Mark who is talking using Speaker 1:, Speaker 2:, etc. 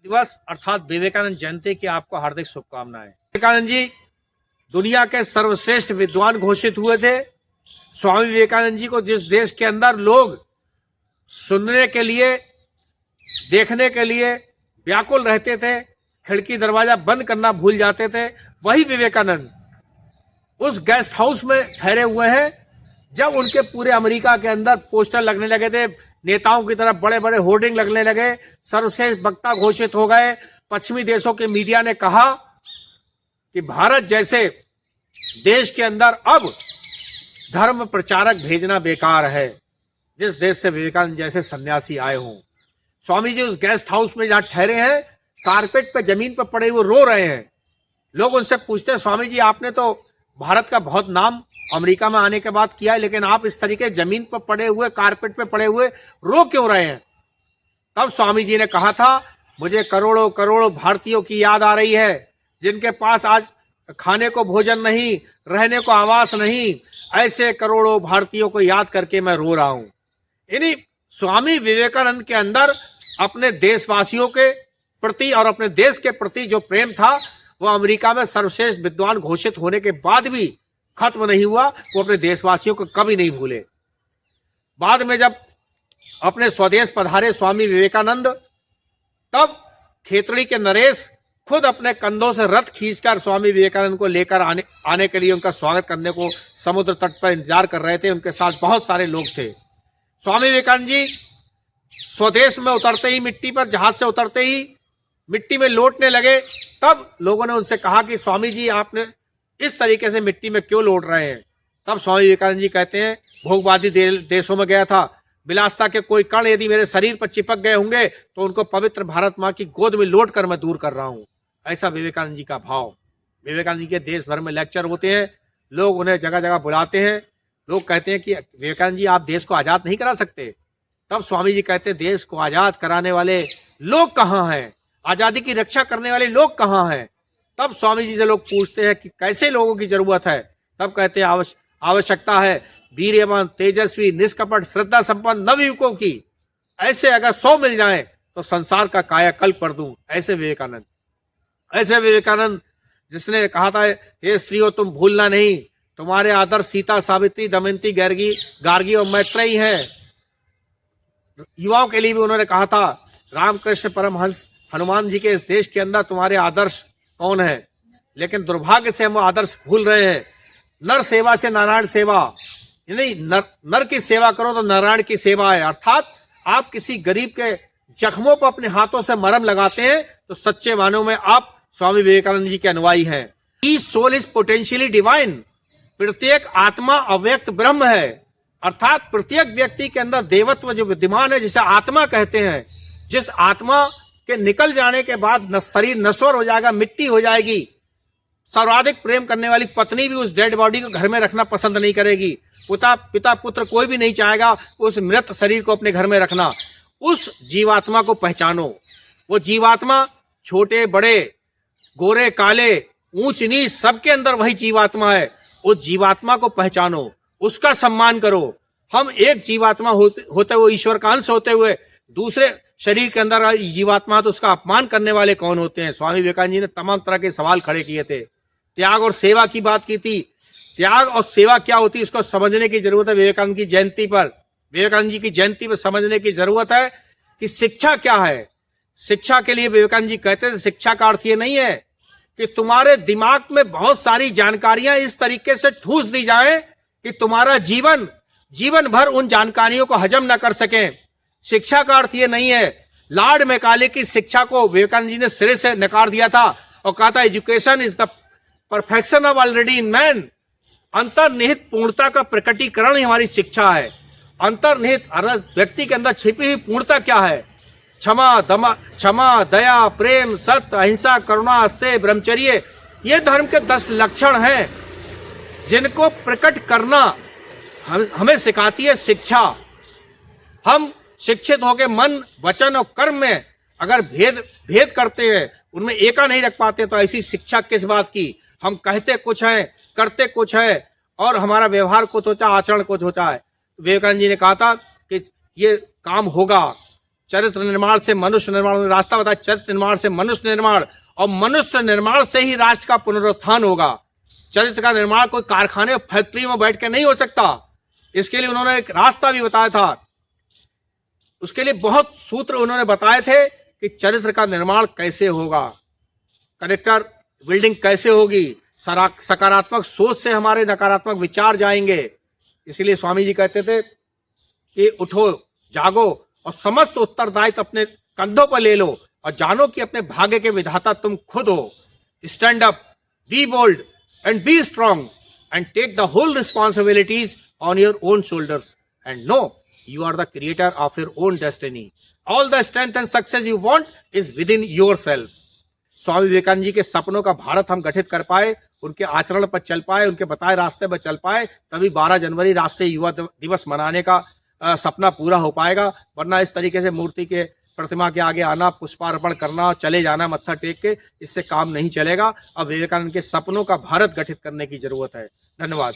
Speaker 1: दिवस अर्थात विवेकानंद जयंती की आपको हार्दिक शुभकामनाएं। विवेकानंद जी दुनिया के सर्वश्रेष्ठ विद्वान घोषित हुए थे। स्वामी विवेकानंद जी को जिस देश के अंदर लोग सुनने के लिए, देखने के लिए व्याकुल रहते थे, खिड़की दरवाजा बंद करना भूल जाते थे, वही विवेकानंद उस गेस्ट हाउस में ठहरे हुए हैं जब उनके पूरे अमेरिका के अंदर पोस्टर लगने लगे थे, नेताओं की तरफ बड़े बड़े होर्डिंग लगने लगे, सर्वश्रेष्ठ वक्ता घोषित हो गए। पश्चिमी देशों के मीडिया ने कहा कि भारत जैसे देश के अंदर अब धर्म प्रचारक भेजना बेकार है, जिस देश से विवेकानंद जैसे सन्यासी आए हों। स्वामी जी उस गेस्ट हाउस में जहां ठहरे हैं, कारपेट पे जमीन पर पड़े हुए रो रहे हैं। लोग उनसे पूछते हैं, स्वामी जी आपने तो भारत का बहुत नाम अमेरिका में आने के बाद किया है, लेकिन आप इस तरीके जमीन पर पड़े हुए, कारपेट पे पड़े हुए रो क्यों रहे हैं? तब स्वामी जी ने कहा था, मुझे करोड़ों करोड़ों भारतीयों की याद आ रही है जिनके पास आज खाने को भोजन नहीं, रहने को आवास नहीं। ऐसे करोड़ों भारतीयों को याद करके मैं रो रहा हूं। यानी स्वामी विवेकानंद के अंदर अपने देशवासियों के प्रति और अपने देश के प्रति जो प्रेम था, वो अमेरिका में सर्वश्रेष्ठ विद्वान घोषित होने के बाद भी खत्म नहीं हुआ। वो अपने देशवासियों को कभी नहीं भूले। बाद में जब अपने स्वदेश पधारे स्वामी विवेकानंद, तब खेतड़ी के नरेश खुद अपने कंधों से रथ खींचकर स्वामी विवेकानंद को लेकर आने के लिए उनका स्वागत करने को समुद्र तट पर इंतजार कर रहे थे। उनके साथ बहुत सारे लोग थे। स्वामी विवेकानंद जी स्वदेश में उतरते ही, मिट्टी पर जहाज से उतरते ही मिट्टी में लौटने लगे, तब लोगों ने उनसे कहा कि स्वामी जी आपने इस तरीके से मिट्टी में क्यों लौट रहे हैं? तब स्वामी विवेकानंद जी कहते हैं, भोगवादी देशों में गया था, विलासता के कोई कण यदि मेरे शरीर पर चिपक गए होंगे तो उनको पवित्र भारत माँ की गोद में लौट कर मैं दूर कर रहा हूं। ऐसा विवेकानंद जी का भाव। विवेकानंद जी के देश भर में लेक्चर होते हैं, लोग उन्हें जगह जगह बुलाते हैं। लोग कहते हैं कि विवेकानंद जी आप देश को आजाद नहीं करा सकते। तब स्वामी जी कहते हैं, देश को आजाद कराने वाले लोग कहाँ हैं? आजादी की रक्षा करने वाले लोग कहाँ हैं? तब स्वामी जी से लोग पूछते हैं कि कैसे लोगों की जरूरत है? तब कहते हैं आवश्यकता है वीर्यवान, तेजस्वी, निष्कपट, श्रद्धा संपन्न नवयुवकों की। ऐसे अगर 100 मिल जाएं तो संसार का कायाकल्प कर दूं। ऐसे विवेकानंद जिसने कहा था, हे स्त्रियों तुम भूलना नहीं, तुम्हारे आदर्श सीता, सावित्री, दमयंती, गार्गी और मैत्रेयी हैं। युवाओं के लिए भी उन्होंने कहा था, रामकृष्ण परमहंस, हनुमान जी के इस देश के अंदर तुम्हारे आदर्श कौन है? लेकिन दुर्भाग्य से हम आदर्श भूल रहे हैं। नर सेवा से नारायण सेवा, यानी नर की सेवा करो तो नारायण की सेवा है। अर्थात आप किसी गरीब के जख्मों पर अपने हाथों से मरहम लगाते हैं तो सच्चे मानों में आप स्वामी विवेकानंद जी के अनुयायी हैं। Each soul is potentially divine, प्रत्येक आत्मा अव्यक्त ब्रह्म है। अर्थात प्रत्येक व्यक्ति के अंदर देवत्व जो विद्यमान है, जिसे आत्मा कहते हैं, जिस आत्मा के निकल जाने के बाद शरीर नश्वर हो जाएगा, मिट्टी हो जाएगी। सर्वाधिक प्रेम करने वाली पत्नी भी उस डेड बॉडी को घर में रखना पसंद नहीं करेगी। पिता पुत्र कोई भी नहीं चाहेगा उस मृत शरीर को अपने घर में रखना। उस जीवात्मा को पहचानो। वो जीवात्मा छोटे बड़े, गोरे काले, ऊंच नीच, सबके अंदर वही जीवात्मा है। उस जीवात्मा को पहचानो, उसका सम्मान करो। हम एक जीवात्मा होते हुए, ईश्वर का अंश होते हुए, दूसरे शरीर के अंदर जीवात्मा, तो उसका अपमान करने वाले कौन होते हैं? स्वामी विवेकानंद जी ने तमाम तरह के सवाल खड़े किए थे। त्याग और सेवा की बात की थी। त्याग और सेवा क्या होती है, इसको समझने की जरूरत है। विवेकानंद की जयंती पर, विवेकानंद जी की जयंती पर समझने की जरूरत है कि शिक्षा क्या है। शिक्षा के लिए विवेकानंद जी कहते थे, शिक्षा का अर्थ ये नहीं है कि तुम्हारे दिमाग में बहुत सारी जानकारियां इस तरीके से ठूस दी जाए कि तुम्हारा जीवन भर उन जानकारियों को हजम न कर सके। शिक्षा का अर्थ ये नहीं है। लॉर्ड मैकाले की शिक्षा को विवेकानंद जी ने सिरे से नकार दिया था और कहा था, education is the perfection of already in man. अंतर्निहित पूर्णता का प्रकटीकरण ही हमारी शिक्षा है। अंतर्निहित व्यक्ति के अंदर छिपी हुई पूर्णता क्या है? क्षमा, दया, प्रेम, सत्य, अहिंसा, करुणा, अस्तेय, ब्रह्मचर्य, ये धर्म के 10 लक्षण हैं जिनको प्रकट करना हमें सिखाती है शिक्षा। हम शिक्षित होकर मन, वचन और कर्म में अगर भेद करते हैं, उनमें एका नहीं रख पाते, तो ऐसी शिक्षा किस बात की? हम कहते कुछ हैं, करते कुछ है, और हमारा व्यवहार कुछ होता है, आचरण कुछ होता है। विवेकानंद जी ने कहा था कि ये काम होगा, चरित्र निर्माण से मनुष्य निर्माण, रास्ता बताया चरित्र निर्माण से मनुष्य निर्माण, और मनुष्य निर्माण से ही राष्ट्र का पुनरुत्थान होगा। चरित्र का निर्माण कोई कारखाने और फैक्ट्री में बैठ के नहीं हो सकता। इसके लिए उन्होंने एक रास्ता भी बताया था, उसके लिए बहुत सूत्र उन्होंने बताए थे कि चरित्र का निर्माण कैसे होगा, करेक्टर बिल्डिंग कैसे होगी, सकारात्मक सोच से हमारे नकारात्मक विचार जाएंगे। इसलिए स्वामी जी कहते थे कि उठो, जागो और समस्त उत्तरदायित्व अपने कंधों पर ले लो और जानो कि अपने भाग्य के विधाता तुम खुद हो। Stand up, be bold and be strong and take the whole responsibilities on your own shoulders and know you are the creator of your own destiny. All the strength and success you want is within yourself. Swami Vivekananda ji के सपनों का भारत हम गठित कर पाए, उनके आचरण पर चल पाए, उनके बताए रास्ते पर चल पाए, तभी 12 जनवरी राष्ट्रीय युवा दिवस मनाने का सपना पूरा हो पाएगा। वरना इस तरीके से मूर्ति के प्रतिमा के आगे आना, पुष्पार्पण करना, चले जाना मत्था टेक के, इससे काम नहीं चलेगा। अब विवेकानंद के सपनों का भारत गठित करने की जरूरत है। धन्यवाद।